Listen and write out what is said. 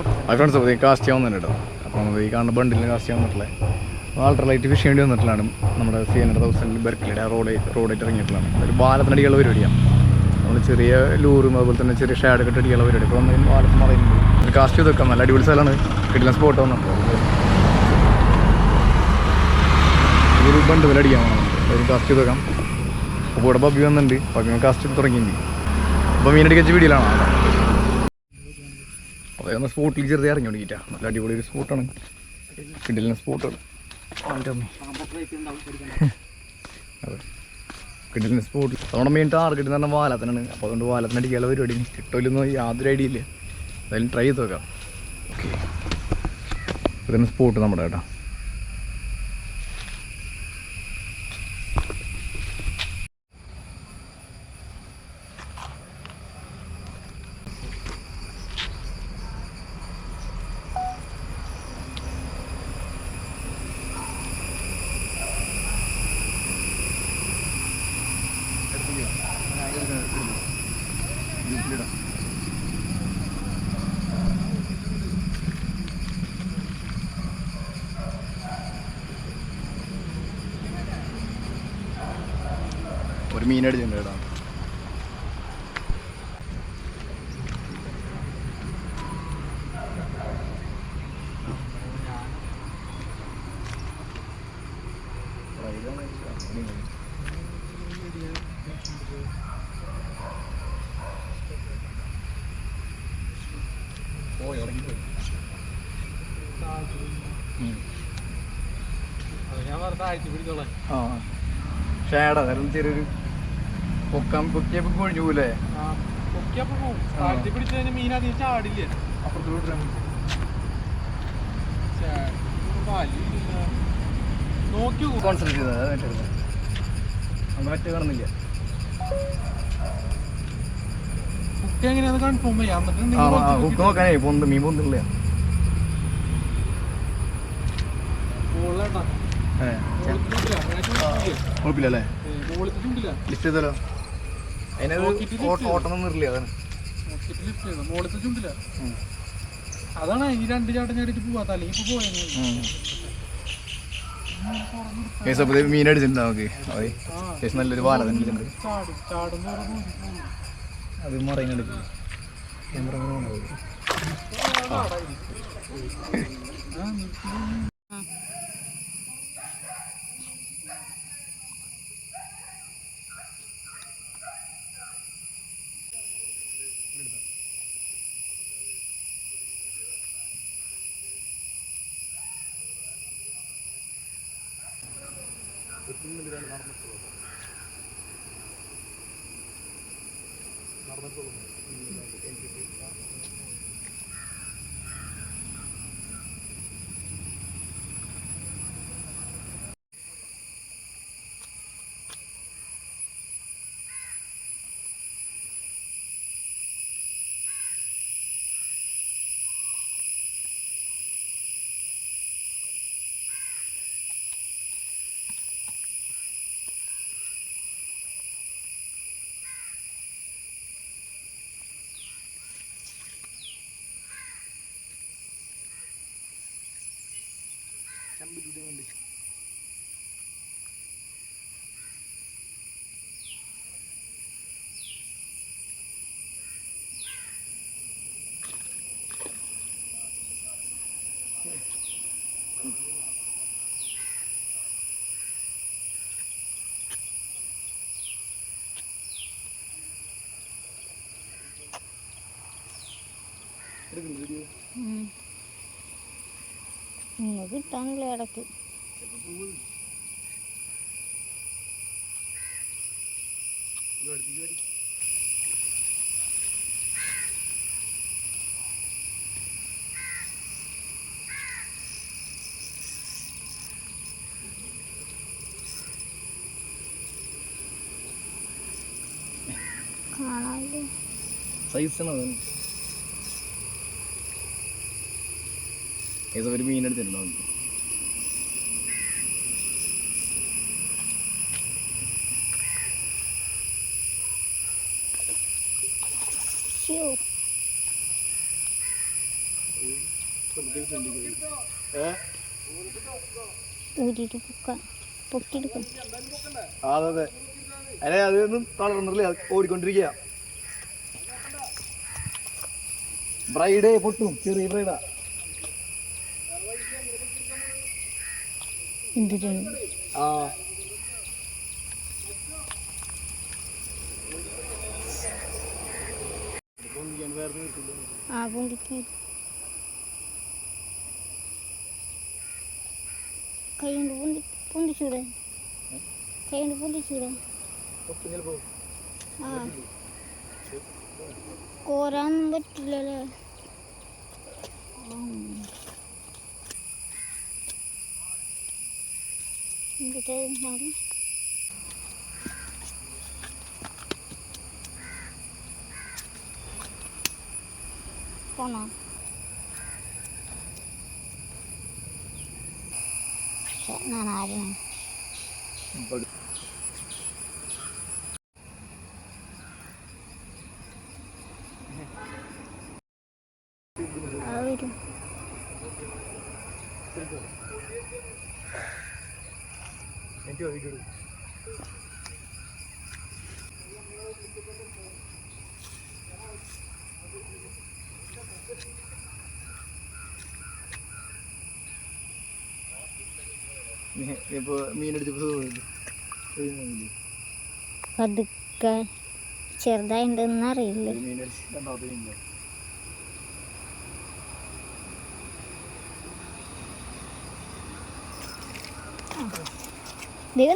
അത് ഫ്രണ്ട്സ് അപ്പോൾ കാസ്റ്റ് ചെയ്യാൻ വന്നിട്ടുണ്ട് കേട്ടോ. അപ്പം ഈ കാണുന്ന ബണ്ടിൽ കാസ്റ്റ് ചെയ്യാൻ വന്നിട്ടുള്ളത് അൾട്രലൈറ്റ് ഫിഷ് വേണ്ടി വന്നിട്ടുള്ളതാണ്. നമ്മുടെ 300,000 ബെർക്കിലിയുടെ റോഡായിട്ട് ഇറങ്ങിയിട്ടുള്ളതാണ്. ഒരു പാലത്തിനടിയുള്ള പരിപാടിയാണ്. നമ്മൾ ചെറിയ ലൂറും അതുപോലെ തന്നെ ചെറിയ ഷാഡൊക്കെ അടിയുള്ള പരിപാടി. ഇപ്പോൾ വന്ന് പാലത്ത് മറയുന്നുണ്ട്. ഒരു കാസ്റ്റ് ചെയ്ത് വെക്കാം. നല്ല അടിപൊളി സ്ഥലമാണ്. കിടിലൻ സ്പോട്ട് വന്നിട്ടുണ്ട്. ഒരു ബണ്ട് വില അടിക്കാൻ വേണം. ഒരു കാസ്റ്റ് ചെയ്ത് വെക്കാം. അപ്പോൾ ഇവിടെ ബബി വന്നിട്ടുണ്ട്. ബബി കാസ്റ്റ് ചെയ്ത് തുടങ്ങിയിട്ടുണ്ട്. അപ്പോൾ മീനടിക്കച്ച വീഡിയോയിലാണ്. അപ്പോൾ ഒന്ന് സ്പോട്ടിൽ ചെറുതെ ഇറങ്ങി തുടങ്ങിയിട്ടാണ്. നല്ല അടിപൊളി ഒരു സ്പോട്ടാണ്. കിടിലൻ സ്പോട്ടുകൾ. അതെ, കിടിലൻ സ്പോട്ട്. അതുകൊണ്ട് മെയിൻ ടാർഗറ്റ് എന്ന് പറഞ്ഞാൽ വാലത്തിനാണ്. അപ്പോൾ അതുകൊണ്ട് വാലത്തിനടിക്കാനുള്ള പരിപാടി കിട്ടില്ലൊന്നും യാതൊരു ഐഡിയ ഇല്ല. എന്തായാലും ട്രൈ ചെയ്ത് നോക്കാം. ഓക്കെ, ഇതാണ് സ്പോട്ട് നമ്മുടെ കേട്ടോ. ഒരു മീനടിച്ചിട്ടുണ്ട് കേട്ടോ. ആ ഷേടാ കാരണം ചെറിയൊരു പൊക്കിയപ്പോ കൊഴിഞ്ഞു പോലെ മീൻ അധികം ചാടില്ല. അപ്പുറത്തോട്ട് നോക്കി കോൺസെൻട്രേറ്റ് ചെയ്തത് അത് മറ്റേ കാണുന്നില്ല. കുക്ക് എങ്ങനെയാന്ന് കൺഫേം ചെയ്യാം. ഹുക്ക് നോക്കാനേ മീൻ പൊന്നില്ല. കുഴപ്പമില്ലല്ലേ? ലിഫ്റ്റ് ചെയ്തല്ലോ. അതിനത് ഓട്ടം നിർത്തില്ല. അതാണ് ഈ രണ്ട് ചാട്ടം ചാടിയിട്ട് പോവാത്ത. അല്ലെങ്കിൽ ഇപ്പൊ പോയത് മീൻ അടിച്ചിട്ടുണ്ട് നമുക്ക്. നല്ലൊരു വാല തന്നെ അത് മറയുന്നുണ്ട്. കിട്ടാനില്ല ഇടയ്ക്ക്. കാണാനില്ല സൈസാണ്. ഏതോ ഒരു മീൻ എടുത്തിട്ടുണ്ടോ? ഊരിയിട്ട് പൊക്കിയെടുക്കും. അതെ അതെ, അല്ലെ അതൊന്നും തളർന്നില്ല, ഓടിക്കൊണ്ടിരിക്കുക. ബ്രൈഡേ പൊട്ടും, ചെറിയ ബ്രൈഡാ. ആ പൊന്തിക്ക് കൈ കൊണ്ട് പൊന്തിച്ചൂടെ? കൈ കൊണ്ട് പൊന്തിച്ചൂടെ? ആ കോരാൻ പറ്റില്ലല്ലേ? എന്നിട്ട് പോണോ? ഞാൻ ആരും വരും. ഇപ്പൊ മീനടിച്ചപ്പോ പതുക്കെ ചെറുതായിട്ടുണ്ടെന്ന് അറിയില്ലേ? മീനടിച്ച് രണ്ടാമത്തെ മീൻ Dia